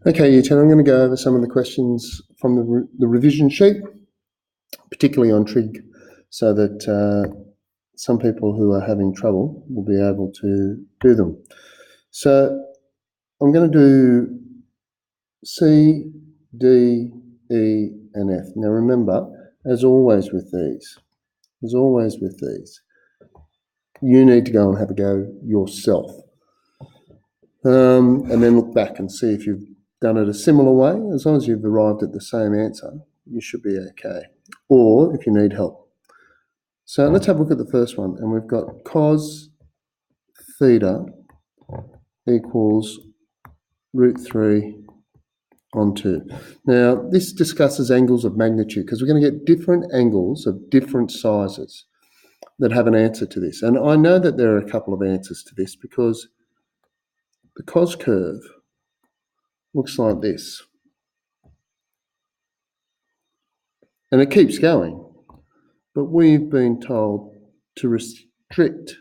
Okay, Year 10, I'm going to go over some of the questions from the revision sheet, particularly on trig, so that some people who are having trouble will be able to do them. So I'm going to do C, D, E, and F. Now remember, as always with these, you need to go and have a go yourself. And then look back and see if you've done it a similar way. As long as you've arrived at the same answer, you should be okay. Or if you need help. So let's have a look at the first one. And we've got cos theta equals root 3 on 2. Now, this discusses angles of magnitude because we're going to get different angles of different sizes that have an answer to this. And I know that there are a couple of answers to this because the cos curve looks like this. And it keeps going. But we've been told to restrict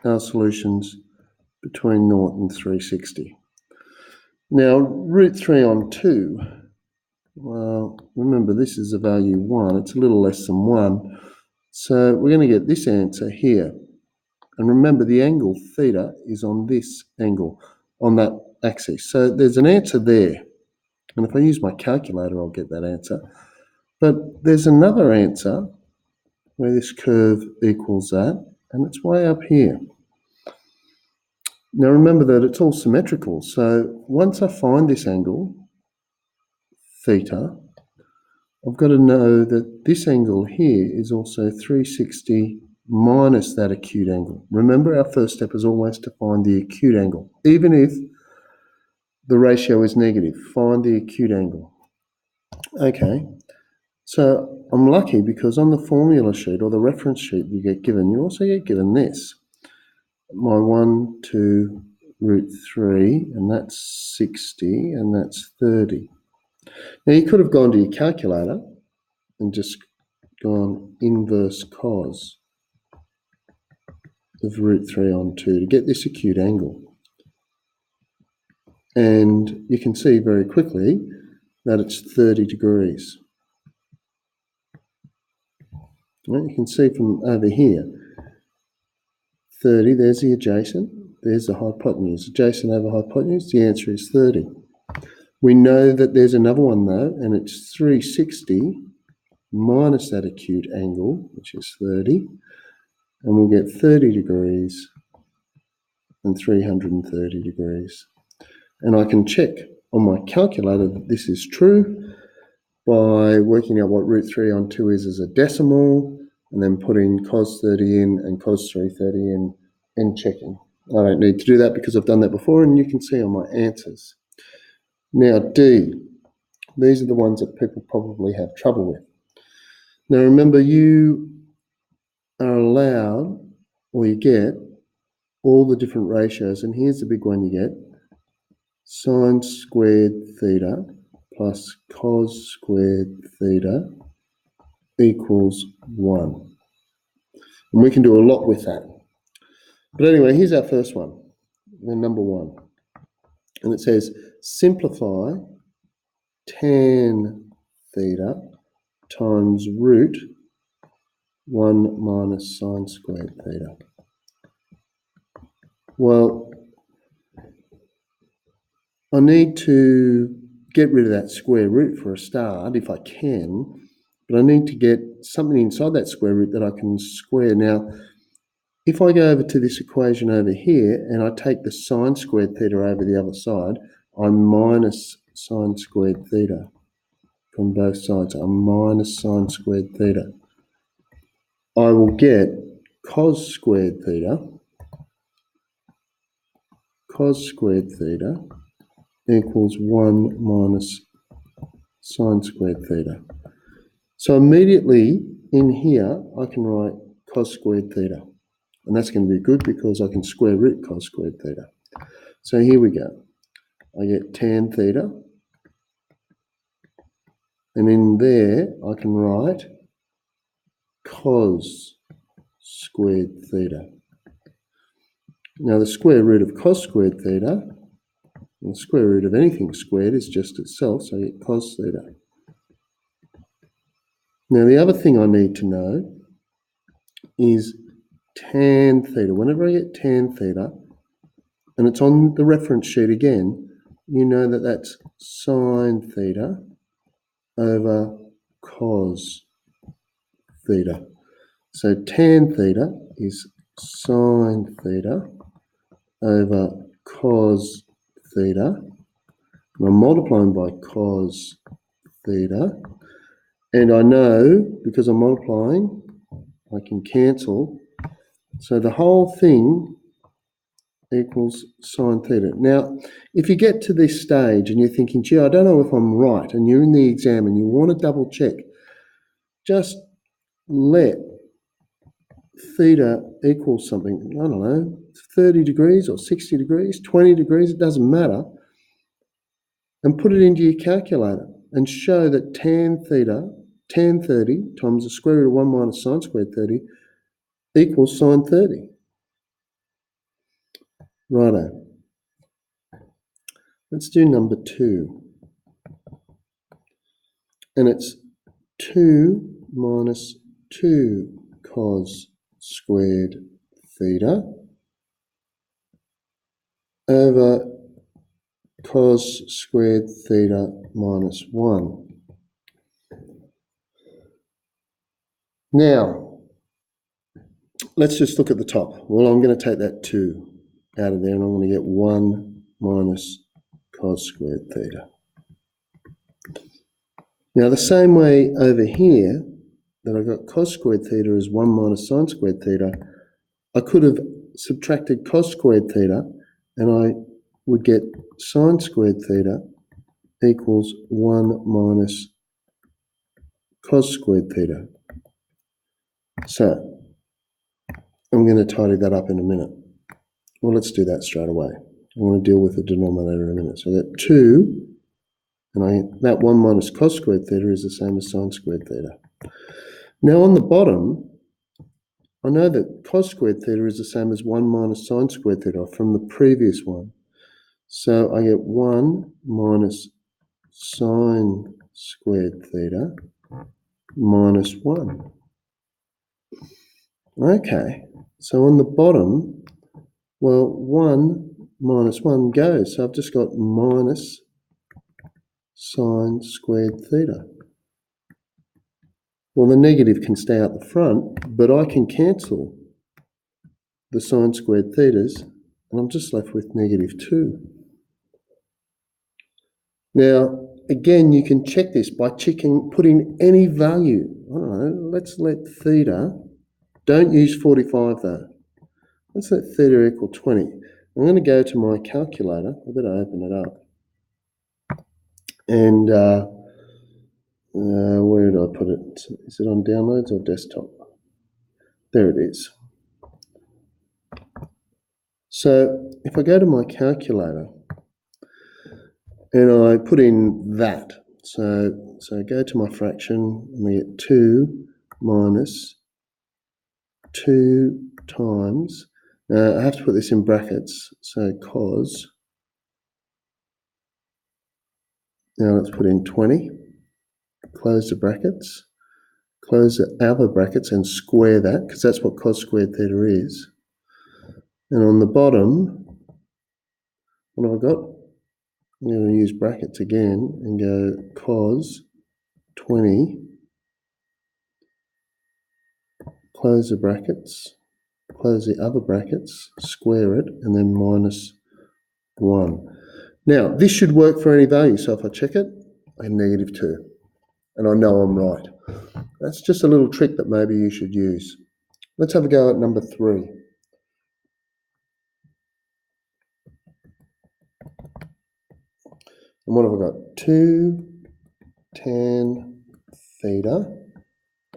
our solutions between 0 and 360. Now, root 3 on 2, well, remember this is a value 1. It's a little less than 1. So we're going to get this answer here. And remember, the angle theta is on this angle, on that axis. So there's an answer there. And if I use my calculator, I'll get that answer. But there's another answer where this curve equals that, and it's way up here. Now remember that it's all symmetrical, so once I find this angle, theta, I've got to know that this angle here is also 360 minus that acute angle. Remember, our first step is always to find the acute angle. Even if the ratio is negative, find the acute angle. Okay, so I'm lucky because on the formula sheet or the reference sheet you also get given this. My 1, 2, root 3, and that's 60, and that's 30. Now you could have gone to your calculator and just gone inverse cos of root 3 on 2 to get this acute angle. And you can see very quickly that it's 30 degrees. Well, you can see from over here, 30, there's the adjacent, there's the hypotenuse. Adjacent over hypotenuse, the answer is 30. We know that there's another one though, and it's 360 minus that acute angle, which is 30, and we'll get 30 degrees and 330 degrees. And I can check on my calculator that this is true by working out what root 3 on 2 is as a decimal, and then putting cos 30 in and cos 330 in and checking. I don't need to do that because I've done that before, and you can see on my answers. Now D, these are the ones that people probably have trouble with. Now remember, you are allowed, or you get, all the different ratios, and here's the big one you get, sine squared theta plus cos squared theta equals 1. And we can do a lot with that. But anyway, here's our first one, number 1. And it says, simplify tan theta times root 1 minus sine squared theta. Well, I need to get rid of that square root for a start, if I can, but I need to get something inside that square root that I can square. Now, if I go over to this equation over here and I take the sine squared theta over the other side, I'm minus sine squared theta from both sides. I'm minus sine squared theta. I will get cos squared theta equals 1 minus sine squared theta. So immediately in here, I can write cos squared theta. And that's going to be good because I can square root cos squared theta. So here we go. I get tan theta. And in there, I can write cos squared theta. Now the square root of cos squared theta And the square root of anything squared is just itself, so I get cos theta. Now the other thing I need to know is tan theta. Whenever I get tan theta, and it's on the reference sheet again, you know that that's sine theta over cos theta. So tan theta is sine theta over cos theta. And I'm multiplying by cos theta. And I know, because I'm multiplying, I can cancel. So the whole thing equals sine theta. Now, if you get to this stage and you're thinking, gee, I don't know if I'm right, and you're in the exam and you want to double check, just let theta equal something, I don't know, 30 degrees or 60 degrees, 20 degrees, it doesn't matter, and put it into your calculator and show that tan 30 times the square root of 1 minus sine squared 30 equals sine 30. Righto. Let's do number 2. And it's 2 minus 2 cos squared theta over cos squared theta minus 1. Now, let's just look at the top. Well, I'm going to take that 2 out of there and I'm going to get 1 minus cos squared theta. Now, the same way over here that I got cos squared theta as 1 minus sine squared theta, I could have subtracted cos squared theta and I would get sine squared theta equals 1 minus cos squared theta. So, I'm going to tidy that up in a minute. Well, let's do that straight away. I want to deal with the denominator in a minute. So I get 2, and that 1 minus cos squared theta is the same as sine squared theta. Now on the bottom, I know that cos squared theta is the same as 1 minus sine squared theta from the previous one. So I get 1 minus sine squared theta minus 1. Okay, so on the bottom, well, 1 minus 1 goes. So I've just got minus sine squared theta. Well, the negative can stay out the front, but I can cancel the sine squared thetas, and I'm just left with negative 2. Now, again, you can check this by putting any value. I don't know, let's let theta, don't use 45 though. Let's let theta equal 20. I'm going to go to my calculator. I better open it up. And where did I put it? Is it on downloads or desktop? There it is. So if I go to my calculator and I put in that, so I go to my fraction and we get 2 minus 2 times, I have to put this in brackets, so cos, now let's put in 20, close the brackets, close the other brackets and square that, because that's what cos squared theta is. And on the bottom, what have I got? I'm going to use brackets again and go cos 20, close the brackets, close the other brackets, square it, and then minus 1. Now, this should work for any value, so if I check it, I have negative 2, and I know I'm right. That's just a little trick that maybe you should use. Let's have a go at number 3. And what have I got? 2 tan theta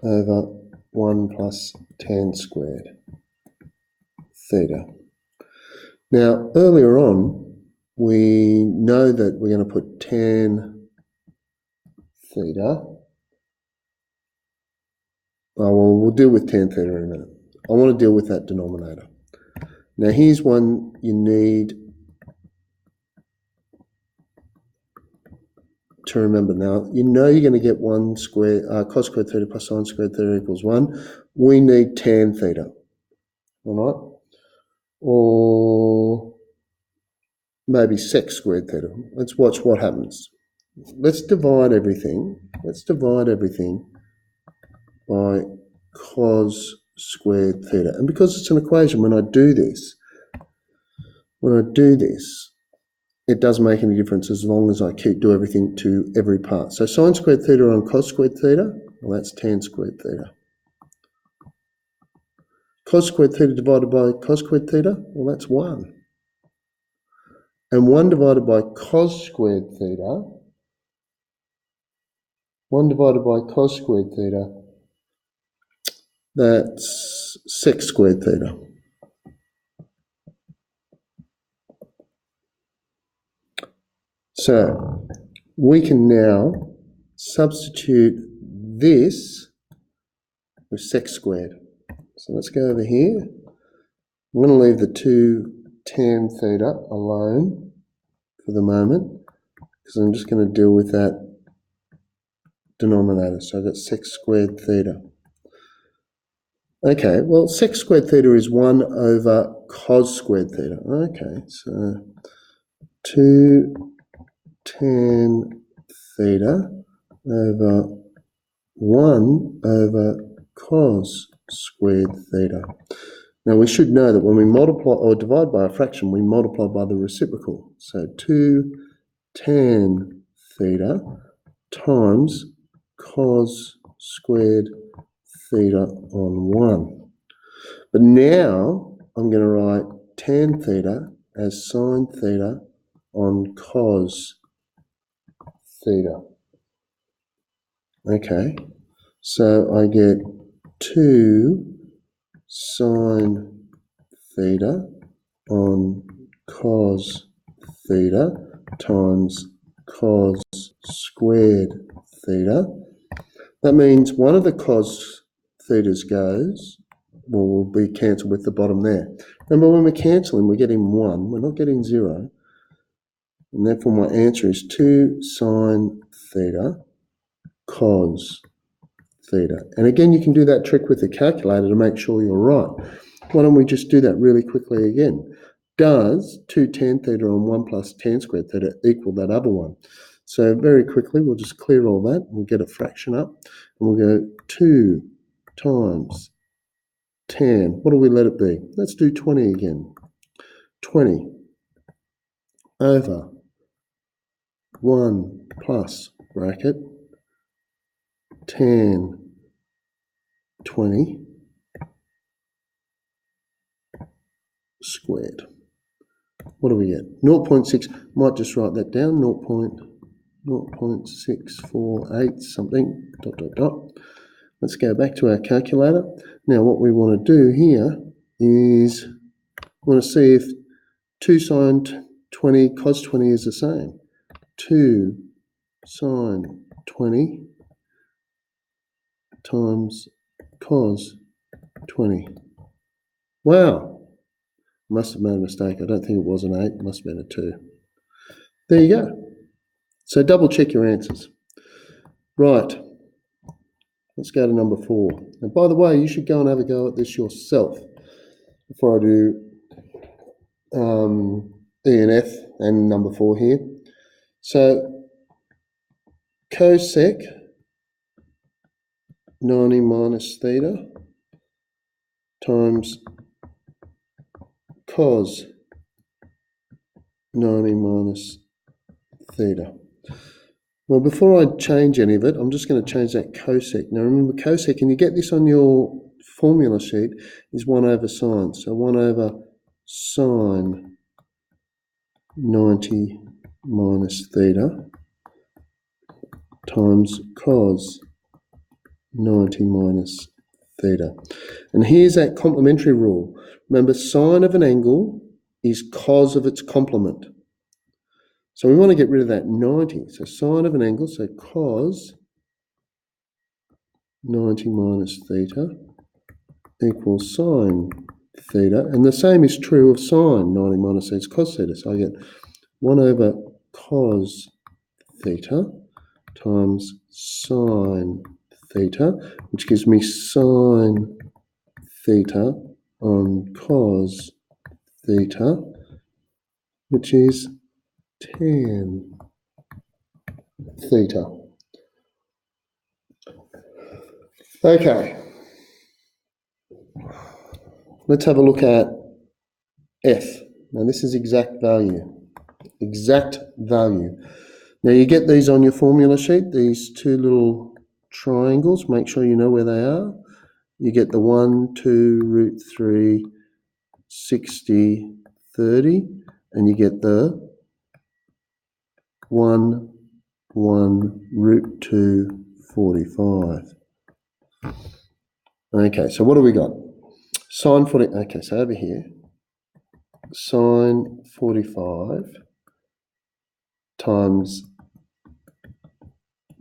over 1 plus tan squared theta. Now, earlier on, we know that we're going to put tan theta. Oh, well, we'll deal with tan theta in a minute. I want to deal with that denominator. Now, here's one you need to remember now. You know you're going to get 1 squared, cos squared theta plus sine squared theta equals 1. We need tan theta, all right? Or maybe sec squared theta. Let's watch what happens. Let's divide everything. Let's divide everything by cos squared theta. And because it's an equation, when I do this, it doesn't make any difference as long as I do everything to every part. So sine squared theta on cos squared theta, well, that's tan squared theta. Cos squared theta divided by cos squared theta, well, that's 1. And 1 divided by cos squared theta, 1 divided by cos squared theta, that's sec squared theta. So we can now substitute this with sec squared. So let's go over here. I'm going to leave the 2 tan theta alone for the moment because I'm just going to deal with that denominator. So I've got sec squared theta. Okay, well, sec squared theta is 1 over cos squared theta. Okay, so 2 tan theta over 1 over cos squared theta. Now we should know that when we multiply or divide by a fraction, we multiply by the reciprocal. So 2 tan theta times cos squared theta on 1. But now I'm going to write tan theta as sine theta on cos theta. Okay, so I get 2 sine theta on cos theta times cos squared theta. That means one of the cos thetas goes, well, will be cancelled with the bottom there. Remember, when we're cancelling, we're getting 1. We're not getting 0. And therefore, my answer is 2 sine theta cos theta. And again, you can do that trick with the calculator to make sure you're right. Why don't we just do that really quickly again? Does 2 tan theta on 1 plus tan squared theta equal that other one? So very quickly, we'll just clear all that. We'll get a fraction up. And we'll go 2 times tan. What do we let it be? Let's do 20 again. 20 over 1 plus bracket tan 20 squared. What do we get? 0.6. Might just write that down. 0.648 something. ... Let's go back to our calculator. Now what we want to do here is we want to see if 2 sine 20 cos 20 is the same. 2 sine 20 times cos 20. Wow. Must have made a mistake. I don't think it was an 8. It must have been a 2. There you go. So double check your answers. Right. Let's go to number 4. And by the way, you should go and have a go at this yourself before I do E and F and number 4 here. So cosec 90 minus theta times cos 90 minus theta. Well, before I change any of it, I'm just going to change that cosec. Now remember, cosec, and you get this on your formula sheet, is 1 over sine. So 1 over sine 90 minus theta times cos 90 minus theta. And here's that complementary rule. Remember, sine of an angle is cos of its complement. So we want to get rid of that 90. So sine of an angle, so cos 90 minus theta equals sine theta. And the same is true of sine 90 minus theta, cos theta. So I get 1 over cos theta times sine theta, which gives me sine theta on cos theta, which is tan theta. Okay, let's have a look at f. Now this is exact value. Exact value. Now you get these on your formula sheet, these two little triangles, make sure you know where they are. You get the 1, 2, root 3, 60, 30, and you get the 1, 1, root 2, 45. Okay, so what do we got? Sine 40, okay, so over here, sine 45 times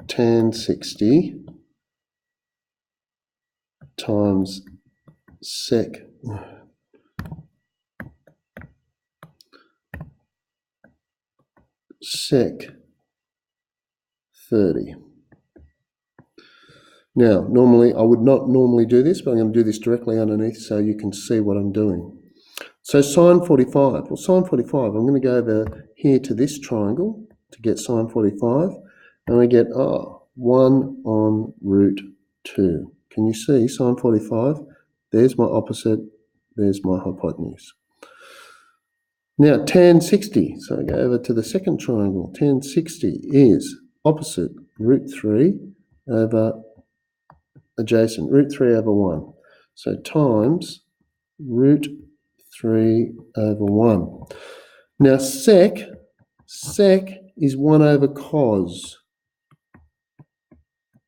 tan 60 times sec 30. Now, normally, I would not normally do this, but I'm going to do this directly underneath so you can see what I'm doing. So sine 45, well, sine 45, I'm going to go over here to this triangle to get sine 45, and I get, 1 on root 2. Can you see sine 45? There's my opposite, there's my hypotenuse. Now, tan 60, so I go over to the second triangle. Tan 60 is opposite root 3 over adjacent, root 3 over 1. So times root 3 over 1. Now sec is 1 over cos,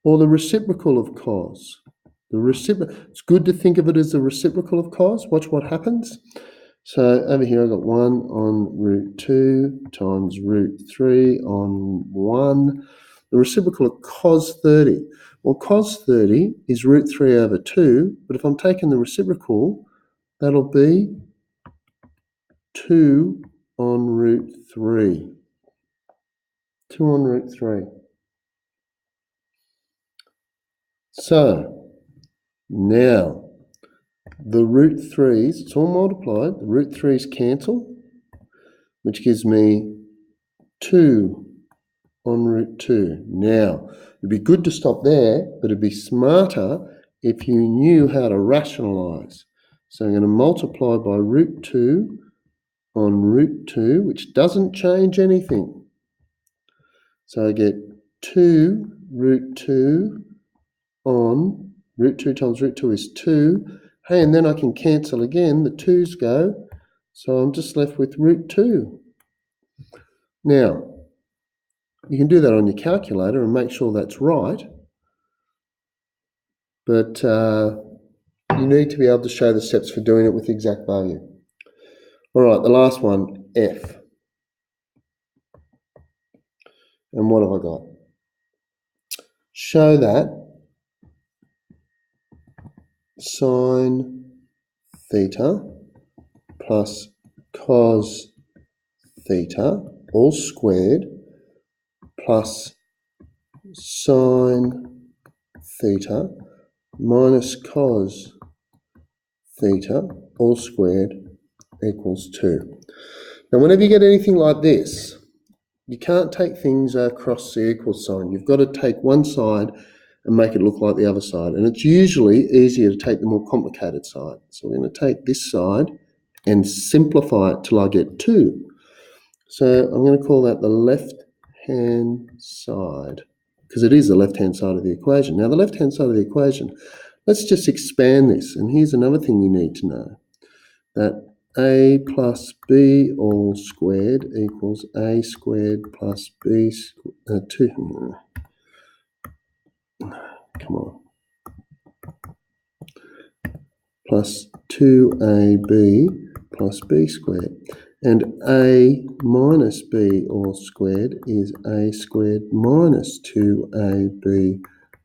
or the reciprocal of cos. It's good to think of it as the reciprocal of cos. Watch what happens. So over here I've got 1 on root 2 times root 3 on 1. The reciprocal of cos 30. Well, cos 30 is root 3 over 2, but if I'm taking the reciprocal, that'll be 2 on root 3. 2 on root 3. So, now, the root 3's, it's all multiplied, the root 3's cancel, which gives me 2 on root 2. Now, it'd be good to stop there, but it'd be smarter if you knew how to rationalise. So I'm going to multiply by root 2 on root 2, which doesn't change anything. So I get 2 root 2 on root 2 times root 2 is 2. Hey, and then I can cancel again. The 2's go. So I'm just left with root 2. Now, you can do that on your calculator and make sure that's right. But you need to be able to show the steps for doing it with exact value. All right, the last one, f. And what have I got? Show that sine theta plus cos theta all squared plus sine theta minus cos theta all squared equals 2. Now, whenever you get anything like this, you can't take things across the equal sign. You've got to take one side and make it look like the other side. And it's usually easier to take the more complicated side. So we're going to take this side and simplify it till I get 2. So I'm going to call that the left-hand side, because it is the left-hand side of the equation. Now, the left-hand side of the equation, let's just expand this. And here's another thing you need to know, that a plus b all squared equals a squared plus b 2. Come on. Plus 2ab plus b squared. And a minus b all squared is a squared minus 2ab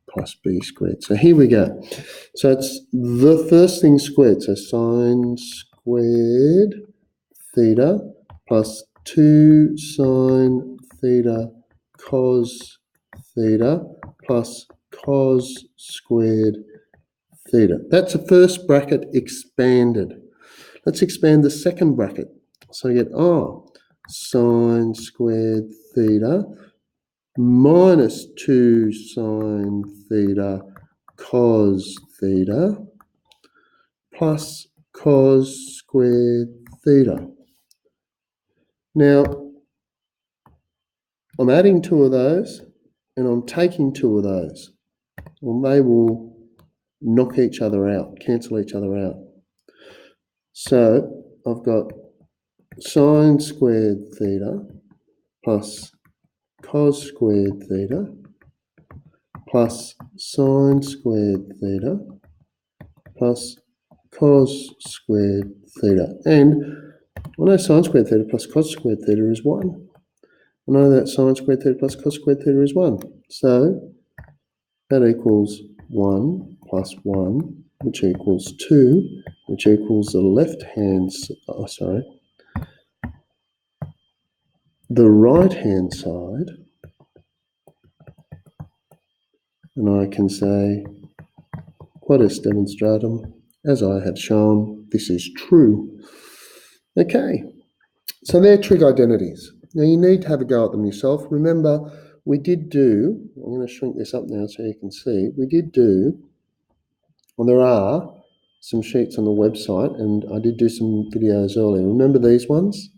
plus b squared. So here we go. So it's the first thing squared. So sine squared theta plus 2 sine theta cos theta plus cos squared theta. That's the first bracket expanded. Let's expand the second bracket. So I get sine squared theta minus 2 sine theta cos theta plus cos squared theta. Now, I'm adding 2 of those and I'm taking 2 of those. Well, they will knock each other out, cancel each other out. So I've got sine squared theta plus cos squared theta plus sine squared theta plus cos squared theta. And I know sine squared theta plus cos squared theta is 1. I know that sine squared theta plus cos squared theta is 1. So that equals 1 plus 1, which equals 2, which equals the the right-hand side. And I can say, quod est demonstratum, as I have shown, this is true. Okay, so they're trig identities. Now you need to have a go at them yourself. Remember, we did do, I'm going to shrink this up now so you can see, we did do, well, there are some sheets on the website, and I did do some videos earlier. Remember these ones?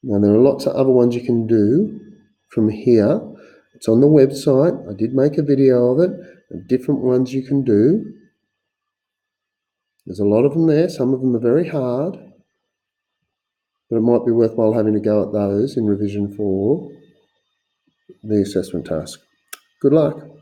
Now there are lots of other ones you can do from here. It's on the website. I did make a video of it, of different ones you can do. There's a lot of them there. Some of them are very hard, but it might be worthwhile having a go at those in revision for the assessment task. Good luck.